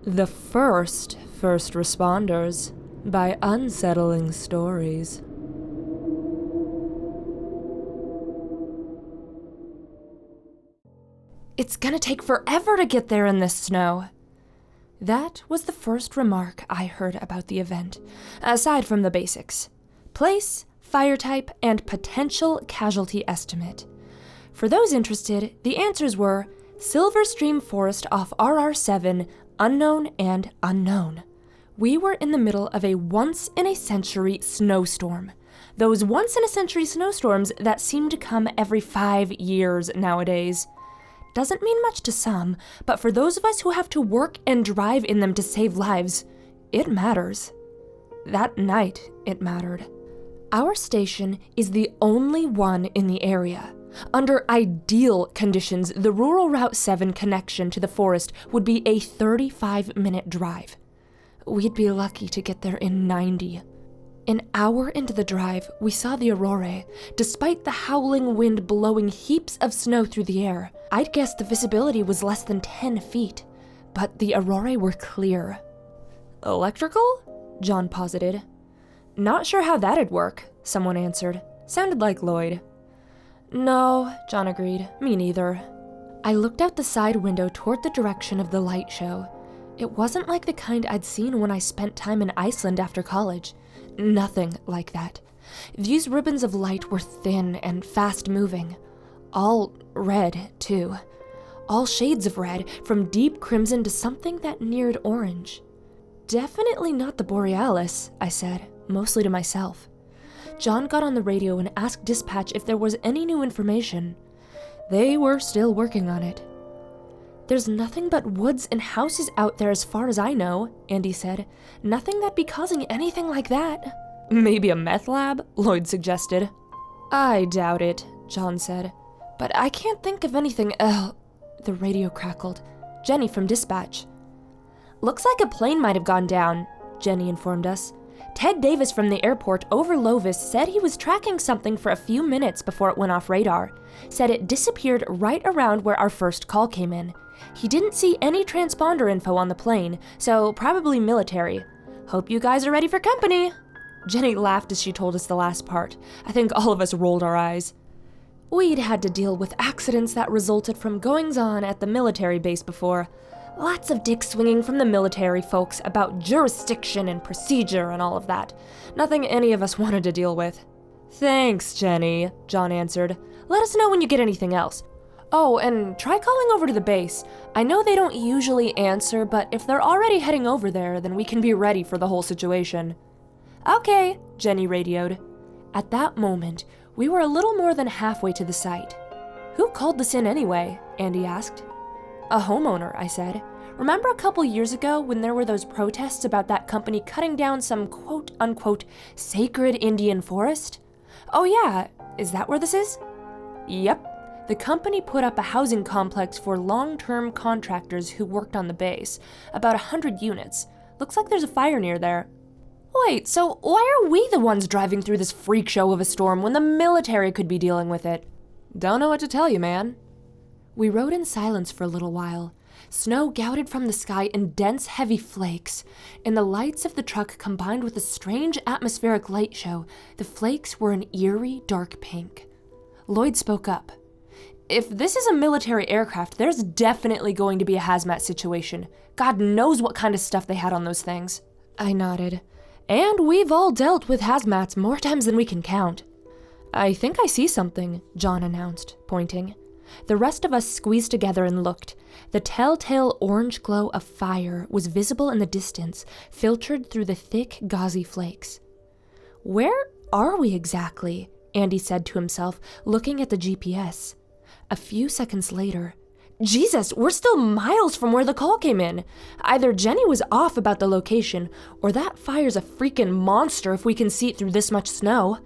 The first responders by Unsettling Stories. It's gonna take forever to get there in this snow. That was the first remark I heard about the event, aside from the basics. Place, fire type, and potential casualty estimate. For those interested, the answers were Silver Stream Forest off RR7, unknown and unknown. We were in the middle of a once-in-a-century snowstorm. Those once-in-a-century snowstorms that seem to come every 5 years nowadays. Doesn't mean much to some, but for those of us who have to work and drive in them to save lives, it matters. That night, it mattered. Our station is the only one in the area. Under ideal conditions, the rural Route 7 connection to the forest would be a 35-minute drive. We'd be lucky to get there in 90. An hour into the drive, we saw the aurora, despite the howling wind blowing heaps of snow through the air. I'd guess the visibility was less than 10 feet, but the aurora were clear. Electrical? John posited. Not sure how that'd work, someone answered. Sounded like Lloyd. No, John agreed. Me neither. I looked out the side window toward the direction of the light show. It wasn't like the kind I'd seen when I spent time in Iceland after college. Nothing like that. These ribbons of light were thin and fast-moving. All red, too. All shades of red, from deep crimson to something that neared orange. Definitely not the Borealis, I said, mostly to myself. John got on the radio and asked dispatch if there was any new information. They were still working on it. There's nothing but woods and houses out there as far as I know, Andy said. Nothing that'd be causing anything like that. Maybe a meth lab? Lloyd suggested. I doubt it, John said. But I can't think of anything else. The radio crackled. Jenny from dispatch. Looks like a plane might have gone down, Jenny informed us. Ted Davis from the airport over Lovis said he was tracking something for a few minutes before it went off radar. Said it disappeared right around where our first call came in. He didn't see any transponder info on the plane, so probably military. Hope you guys are ready for company. Jenny laughed as she told us the last part. I think all of us rolled our eyes. We'd had to deal with accidents that resulted from goings-on at the military base before. Lots of dick swinging from the military folks about jurisdiction and procedure and all of that. Nothing any of us wanted to deal with. Thanks, Jenny, John answered. Let us know when you get anything else. Oh, and try calling over to the base. I know they don't usually answer, but if they're already heading over there, then we can be ready for the whole situation. Okay, Jenny radioed. At that moment, we were a little more than halfway to the site. Who called this in anyway? Andy asked. A homeowner, I said. Remember a couple years ago when there were those protests about that company cutting down some quote-unquote sacred Indian forest? Oh yeah, is that where this is? Yep. The company put up a housing complex for long-term contractors who worked on the base. About 100 units. Looks like there's a fire near there. Wait, so why are we the ones driving through this freak show of a storm when the military could be dealing with it? Don't know what to tell you, man. We rode in silence for a little while. Snow gouted from the sky in dense, heavy flakes. In the lights of the truck combined with a strange atmospheric light show, the flakes were an eerie, dark pink. Lloyd spoke up. If this is a military aircraft, there's definitely going to be a hazmat situation. God knows what kind of stuff they had on those things. I nodded. And we've all dealt with hazmats more times than we can count. I think I see something, John announced, pointing. The rest of us squeezed together and looked. The telltale orange glow of fire was visible in the distance, filtered through the thick, gauzy flakes. Where are we exactly? Andy said to himself, looking at the GPS. A few seconds later, Jesus, we're still miles from where the call came in. Either Jenny was off about the location, or that fire's a freaking monster if we can see it through this much snow.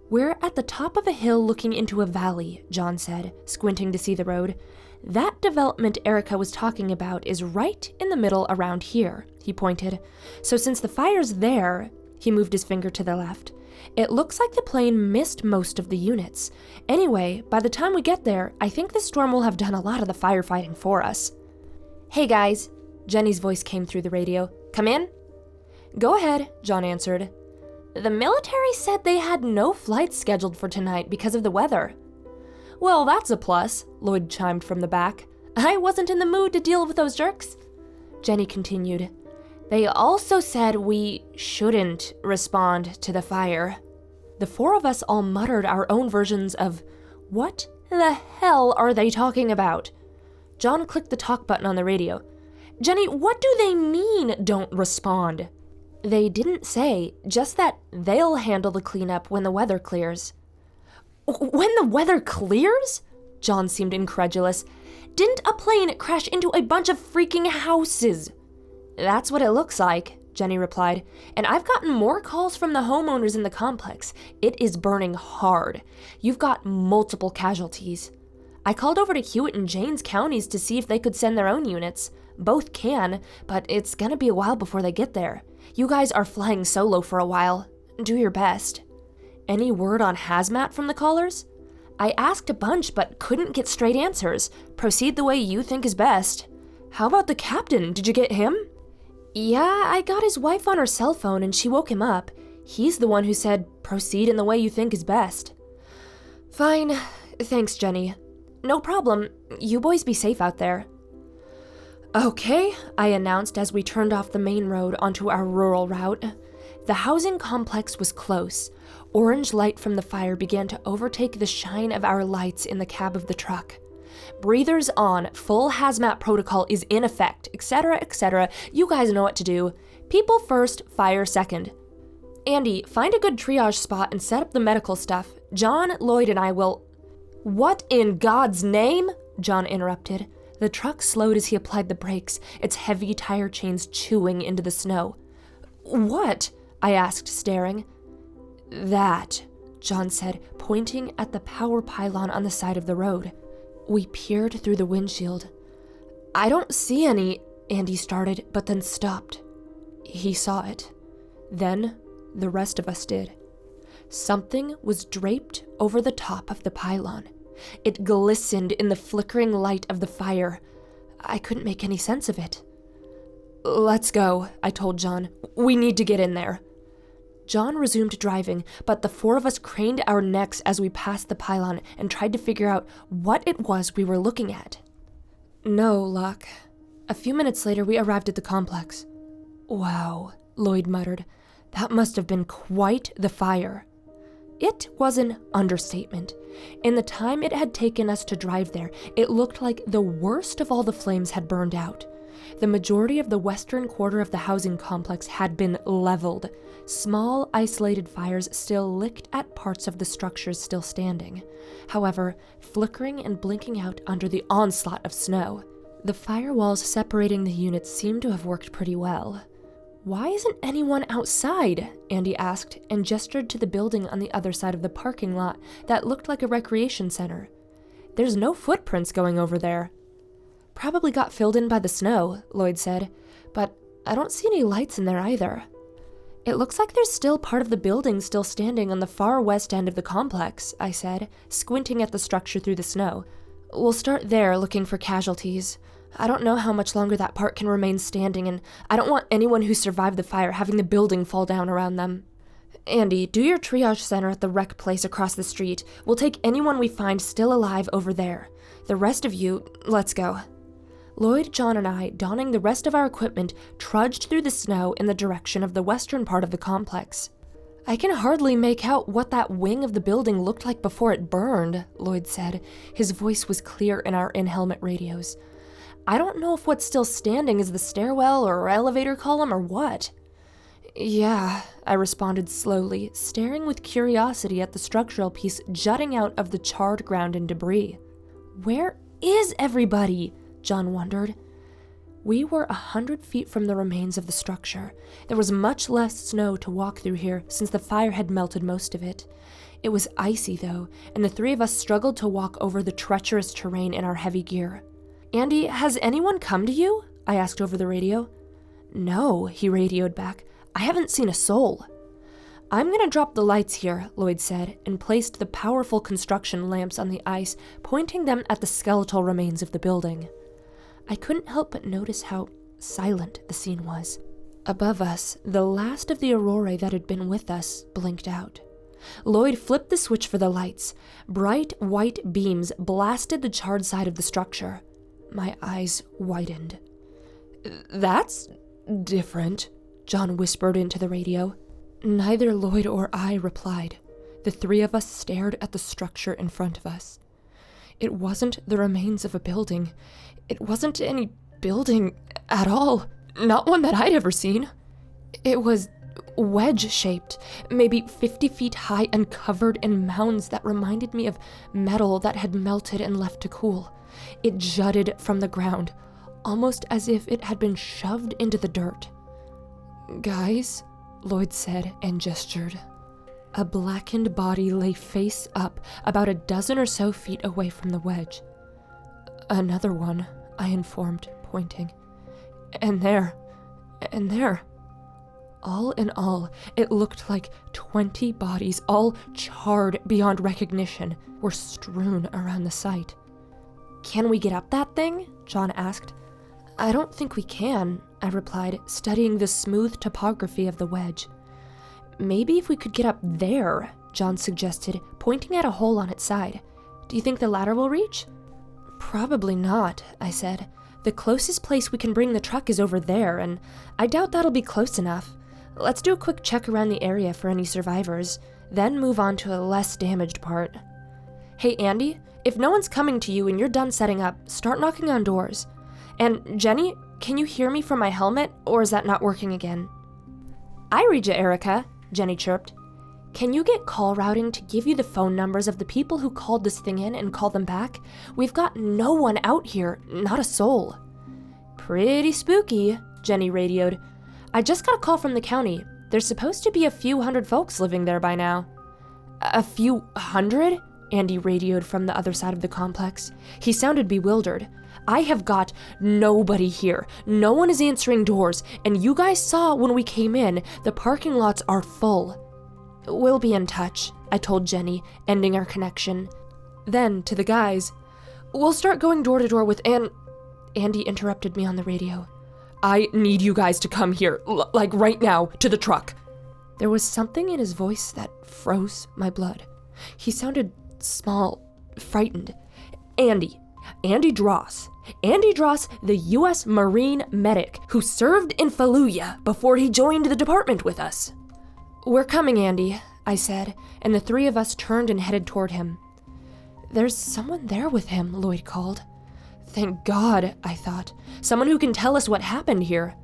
We're at the top of a hill looking into a valley, John said, squinting to see the road. That development Erica was talking about is right in the middle around here, he pointed. So since the fire's there, he moved his finger to the left, it looks like the plane missed most of the units. Anyway, by the time we get there, I think the storm will have done a lot of the firefighting for us. Hey guys, Jenny's voice came through the radio. "Come in?" "Go ahead," John answered. "The military said they had no flights scheduled for tonight because of the weather." "Well, that's a plus," Lloyd chimed from the back. "I wasn't in the mood to deal with those jerks." Jenny continued. "They also said we shouldn't respond to the fire." The four of us all muttered our own versions of, "What the hell are they talking about?" John clicked the talk button on the radio. "Jenny, what do they mean, don't respond?" "They didn't say, just that they'll handle the cleanup when the weather clears." "When the weather clears?" John seemed incredulous. "Didn't a plane crash into a bunch of freaking houses?" "That's what it looks like," Jenny replied, "and I've gotten more calls from the homeowners in the complex. It is burning hard. You've got multiple casualties. I called over to Hewitt and Janes counties to see if they could send their own units. Both can, but it's gonna be a while before they get there. You guys are flying solo for a while. Do your best." "Any word on hazmat from the callers?" "I asked a bunch, but couldn't get straight answers. Proceed the way you think is best." "How about the captain? Did you get him?" "Yeah, I got his wife on her cell phone and she woke him up. He's the one who said, proceed in the way you think is best." "Fine. Thanks, Jenny." "No problem. You boys be safe out there." "Okay," I announced as we turned off the main road onto our rural route. The housing complex was close. Orange light from the fire began to overtake the shine of our lights in the cab of the truck. "Breathers on, full hazmat protocol is in effect, etc., etc. You guys know what to do. People first, fire second. Andy, find a good triage spot and set up the medical stuff. John, Lloyd, and I will—" "What in God's name?" John interrupted. The truck slowed as he applied the brakes, its heavy tire chains chewing into the snow. "What?" I asked, staring. "That," John said, pointing at the power pylon on the side of the road. We peered through the windshield. "I don't see any," Andy started, but then stopped. He saw it. Then the rest of us did. Something was draped over the top of the pylon. It glistened in the flickering light of the fire. I couldn't make any sense of it. "Let's go," I told John. "We need to get in there." John resumed driving, but the four of us craned our necks as we passed the pylon and tried to figure out what it was we were looking at. No luck. A few minutes later, we arrived at the complex. "Wow," Lloyd muttered. "That must have been quite the fire." It was an understatement. In the time it had taken us to drive there, it looked like the worst of all the flames had burned out. The majority of the western quarter of the housing complex had been leveled. Small, isolated fires still licked at parts of the structures still standing, however, flickering and blinking out under the onslaught of snow. The firewalls separating the units seemed to have worked pretty well. "Why isn't anyone outside?" Andy asked, and gestured to the building on the other side of the parking lot that looked like a recreation center. "There's no footprints going over there." "Probably got filled in by the snow," Lloyd said, "but I don't see any lights in there either." "It looks like there's still part of the building still standing on the far west end of the complex," I said, squinting at the structure through the snow. "We'll start there looking for casualties. I don't know how much longer that part can remain standing, and I don't want anyone who survived the fire having the building fall down around them. Andy, do your triage center at the rec place across the street. We'll take anyone we find still alive over there. The rest of you, let's go." Lloyd, John, and I, donning the rest of our equipment, trudged through the snow in the direction of the western part of the complex. "I can hardly make out what that wing of the building looked like before it burned," Lloyd said. His voice was clear in our in-helmet radios. "I don't know if what's still standing is the stairwell or elevator column or what." "Yeah," I responded slowly, staring with curiosity at the structural piece jutting out of the charred ground and debris. "Where is everybody?" John wondered. We were 100 feet from the remains of the structure. There was much less snow to walk through here since the fire had melted most of it. It was icy, though, and the three of us struggled to walk over the treacherous terrain in our heavy gear. "Andy, has anyone come to you?" I asked over the radio. "No," he radioed back. "I haven't seen a soul." "I'm gonna drop the lights here," Lloyd said, and placed the powerful construction lamps on the ice, pointing them at the skeletal remains of the building. I couldn't help but notice how silent the scene was. Above us, the last of the aurorae that had been with us blinked out. Lloyd flipped the switch for the lights. Bright white beams blasted the charred side of the structure. My eyes widened. "That's different," John whispered into the radio. Neither Lloyd or I replied. The three of us stared at the structure in front of us. It wasn't the remains of a building. It wasn't any building at all. Not one that I'd ever seen. It was wedge-shaped, maybe 50 feet high and covered in mounds that reminded me of metal that had melted and left to cool. It jutted from the ground, almost as if it had been shoved into the dirt. "Guys," Lloyd said and gestured. A blackened body lay face up about a dozen or so feet away from the wedge. "Another one," I informed, pointing. And there. All in all, it looked like 20 bodies, all charred beyond recognition, were strewn around the site. "Can we get up that thing?" John asked. "I don't think we can," I replied, studying the smooth topography of the wedge. "Maybe if we could get up there," John suggested, pointing at a hole on its side. "Do you think the ladder will reach?" "Probably not," I said. "The closest place we can bring the truck is over there, and I doubt that'll be close enough. Let's do a quick check around the area for any survivors, then move on to a less damaged part. Hey, Andy, if no one's coming to you and you're done setting up, start knocking on doors. And Jenny, can you hear me from my helmet, or is that not working again?" "I read you, Erica," Jenny chirped. "Can you get call routing to give you the phone numbers of the people who called this thing in and call them back? We've got no one out here, not a soul." "Pretty spooky," Jenny radioed. "I just got a call from the county. There's supposed to be a few hundred folks living there by now." "A few hundred?" Andy radioed from the other side of the complex. He sounded bewildered. "I have got nobody here. No one is answering doors, and you guys saw when we came in, the parking lots are full." "We'll be in touch," I told Jenny, ending our connection. Then, to the guys, "We'll start going door to door with Andy interrupted me on the radio. "I need you guys to come here, like right now, to the truck." There was something in his voice that froze my blood. He sounded small, frightened. Andy Dross, the U.S. Marine medic who served in Fallujah before he joined the department with us." "We're coming, Andy," I said, and the three of us turned and headed toward him. "There's someone there with him," Lloyd called. "Thank God," I thought. "Someone who can tell us what happened here."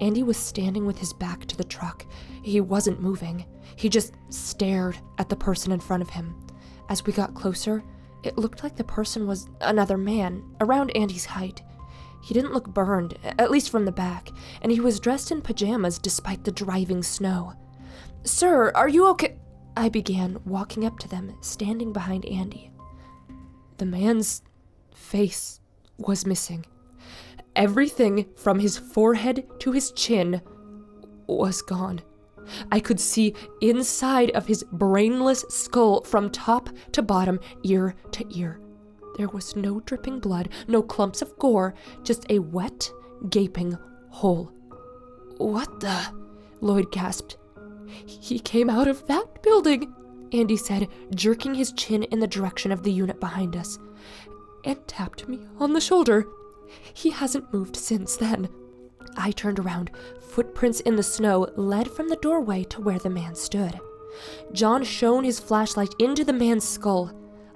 Andy was standing with his back to the truck. He wasn't moving. He just stared at the person in front of him. As we got closer, it looked like the person was another man, around Andy's height. He didn't look burned, at least from the back, and he was dressed in pajamas despite the driving snow. "Sir, are you okay?" I began, walking up to them, standing behind Andy. The man's face was missing. Everything from his forehead to his chin was gone. I could see inside of his brainless skull from top to bottom, ear to ear. There was no dripping blood, no clumps of gore, just a wet, gaping hole. "What the?" Lloyd gasped. "He came out of that building," Andy said, jerking his chin in the direction of the unit behind us, "and tapped me on the shoulder. He hasn't moved since then." I turned around. Footprints in the snow led from the doorway to where the man stood. John shone his flashlight into the man's skull.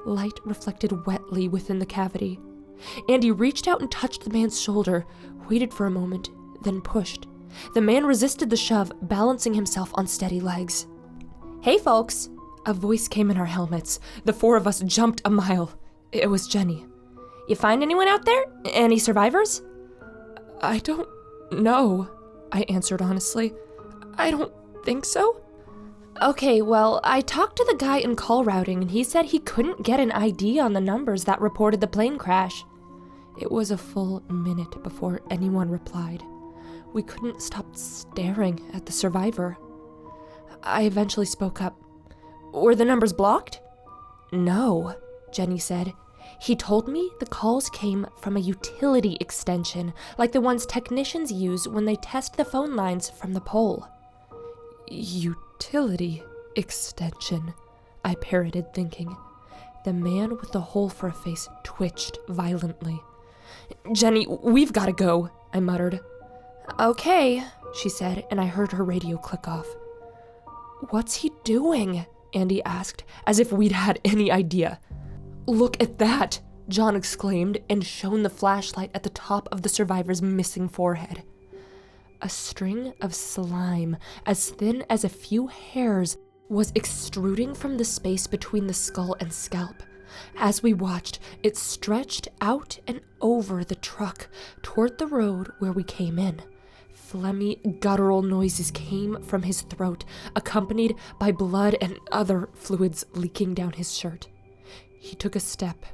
Light reflected wetly within the cavity. Andy reached out and touched the man's shoulder, waited for a moment, then pushed. The man resisted the shove, balancing himself on steady legs. "Hey, folks!" A voice came in our helmets. The four of us jumped a mile. It was Jenny. "You find anyone out there? Any survivors?" "I don't know," I answered honestly. "I don't think so." "Okay, well, I talked to the guy in call routing, and he said he couldn't get an ID on the numbers that reported the plane crash." It was a full minute before anyone replied. We couldn't stop staring at the survivor. I eventually spoke up. "Were the numbers blocked?" "No," Jenny said. He told me the calls came from a utility extension, like the ones technicians use when they test the phone lines from the pole. Utility extension, I parroted, thinking. The man with the hole for a face twitched violently. Jenny, we've gotta go, I muttered. Okay, she said, and I heard her radio click off. What's he doing? Andy asked, as if we'd had any idea. Look at that, John exclaimed and shone the flashlight at the top of the survivor's missing forehead. A string of slime, as thin as a few hairs, was extruding from the space between the skull and scalp. As we watched, it stretched out and over the truck toward the road where we came in. Phlegmy, guttural noises came from his throat, accompanied by blood and other fluids leaking down his shirt. He took a step,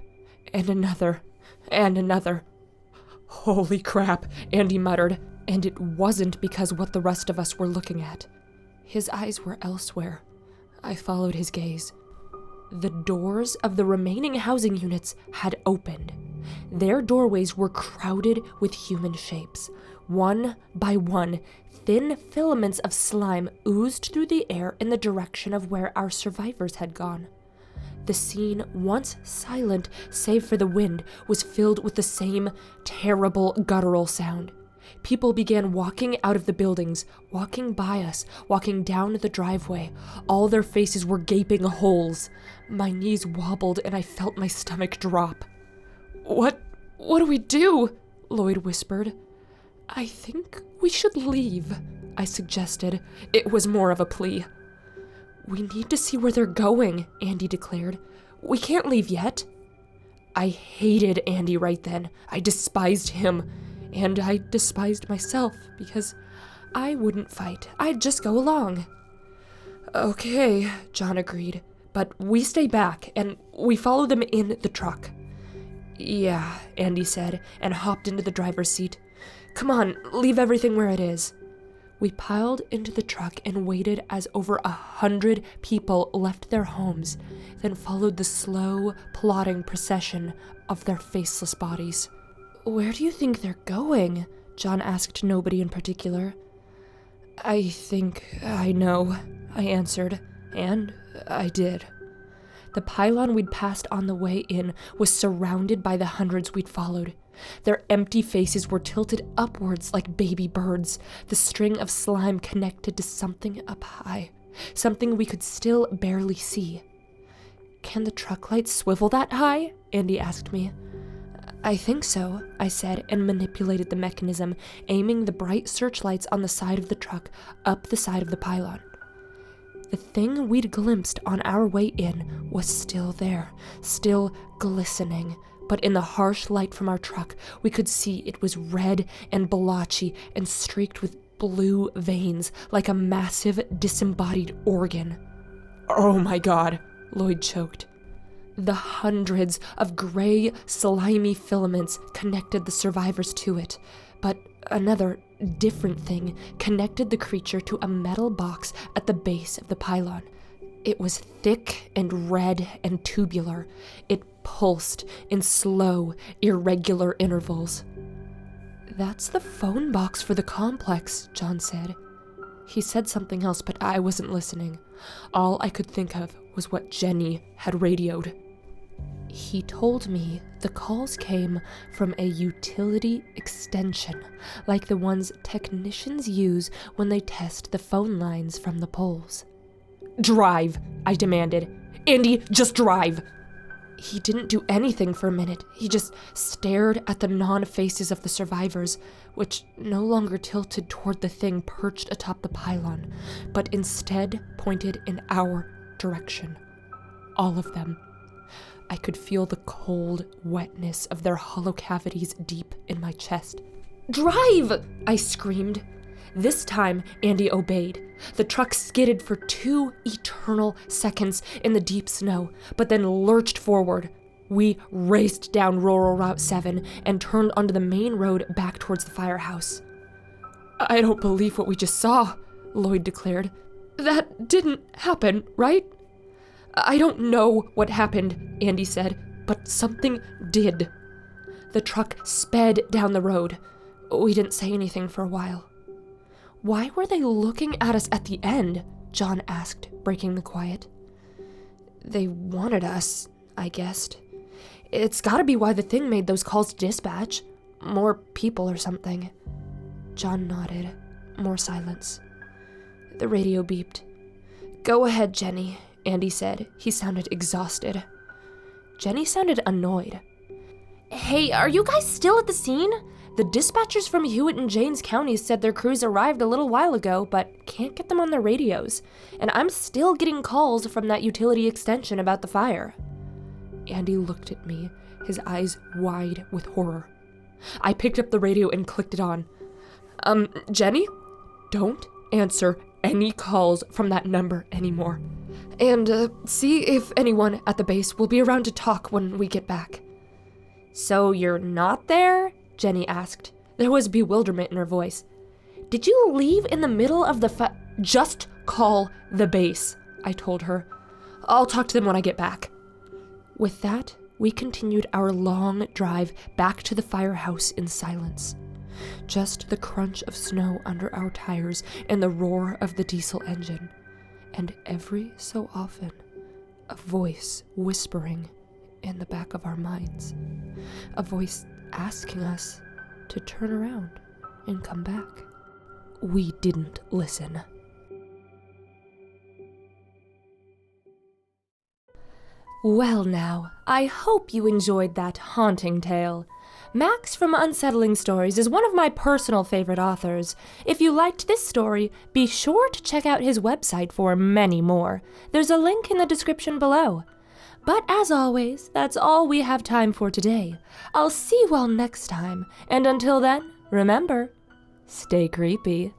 and another, and another. Holy crap, Andy muttered, and it wasn't because what the rest of us were looking at. His eyes were elsewhere. I followed his gaze. The doors of the remaining housing units had opened. Their doorways were crowded with human shapes. One by one, thin filaments of slime oozed through the air in the direction of where our survivors had gone. The scene, once silent save for the wind, was filled with the same terrible guttural sound. People began walking out of the buildings, walking by us, walking down the driveway. All their faces were gaping holes. My knees wobbled and I felt my stomach drop. What do we do? Lloyd whispered. I think we should leave, I suggested. It was more of a plea. We need to see where they're going, Andy declared. We can't leave yet. I hated Andy right then. I despised him. And I despised myself because I wouldn't fight. I'd just go along. Okay, John agreed. But we stay back and we follow them in the truck. Yeah, Andy said and hopped into the driver's seat. Come on, leave everything where it is. We piled into the truck and waited as over 100 people left their homes, then followed the slow, plodding procession of their faceless bodies. Where do you think they're going? John asked nobody in particular. I think I know, I answered, and I did. The pylon we'd passed on the way in was surrounded by the hundreds we'd followed. Their empty faces were tilted upwards like baby birds, the string of slime connected to something up high, something we could still barely see. Can the truck lights swivel that high? Andy asked me. I think so, I said, and manipulated the mechanism, aiming the bright searchlights on the side of the truck up the side of the pylon. The thing we'd glimpsed on our way in was still there, still glistening, but in the harsh light from our truck, we could see it was red and blotchy and streaked with blue veins like a massive disembodied organ. Oh my God, Lloyd choked. The hundreds of gray, slimy filaments connected the survivors to it, but another, different thing connected the creature to a metal box at the base of the pylon. It was thick and red and tubular. It pulsed in slow, irregular intervals. That's the phone box for the complex, John said. He said something else, but I wasn't listening. All I could think of was what Jenny had radioed. He told me the calls came from a utility extension, like the ones technicians use when they test the phone lines from the poles. Drive, I demanded. Andy, just drive. He didn't do anything for a minute. He just stared at the non-faces of the survivors, which no longer tilted toward the thing perched atop the pylon, but instead pointed in our direction. All of them. I could feel the cold wetness of their hollow cavities deep in my chest. Drive! I screamed. This time, Andy obeyed. The truck skidded for 2 eternal seconds in the deep snow, but then lurched forward. We raced down Rural Route 7 and turned onto the main road back towards the firehouse. I don't believe what we just saw, Lloyd declared. That didn't happen, right? I don't know what happened, Andy said, but something did. The truck sped down the road. We didn't say anything for a while. Why were they looking at us at the end? John asked, breaking the quiet. They wanted us, I guessed. It's gotta be why the thing made those calls to dispatch. More people or something. John nodded. More silence. The radio beeped. Go ahead, Jenny, Andy said. He sounded exhausted. Jenny sounded annoyed. Hey, are you guys still at the scene? The dispatchers from Hewitt and James counties said their crews arrived a little while ago, but can't get them on their radios. And I'm still getting calls from that utility extension about the fire. Andy looked at me, his eyes wide with horror. I picked up the radio and clicked it on. Jenny? Don't answer any calls from that number anymore. And, see if anyone at the base will be around to talk when we get back. So you're not there? Jenny asked. There was bewilderment in her voice. Did you leave in the middle of the Just call the base, I told her. I'll talk to them when I get back. With that, we continued our long drive back to the firehouse in silence. Just the crunch of snow under our tires and the roar of the diesel engine. And every so often, a voice whispering in the back of our minds. A voice asking us to turn around and come back. We didn't listen. Well now, I hope you enjoyed that haunting tale. Max from Unsettling Stories is one of my personal favorite authors. If you liked this story, be sure to check out his website for many more. There's a link in the description below. But as always, that's all we have time for today. I'll see you all next time, and until then, remember, stay creepy.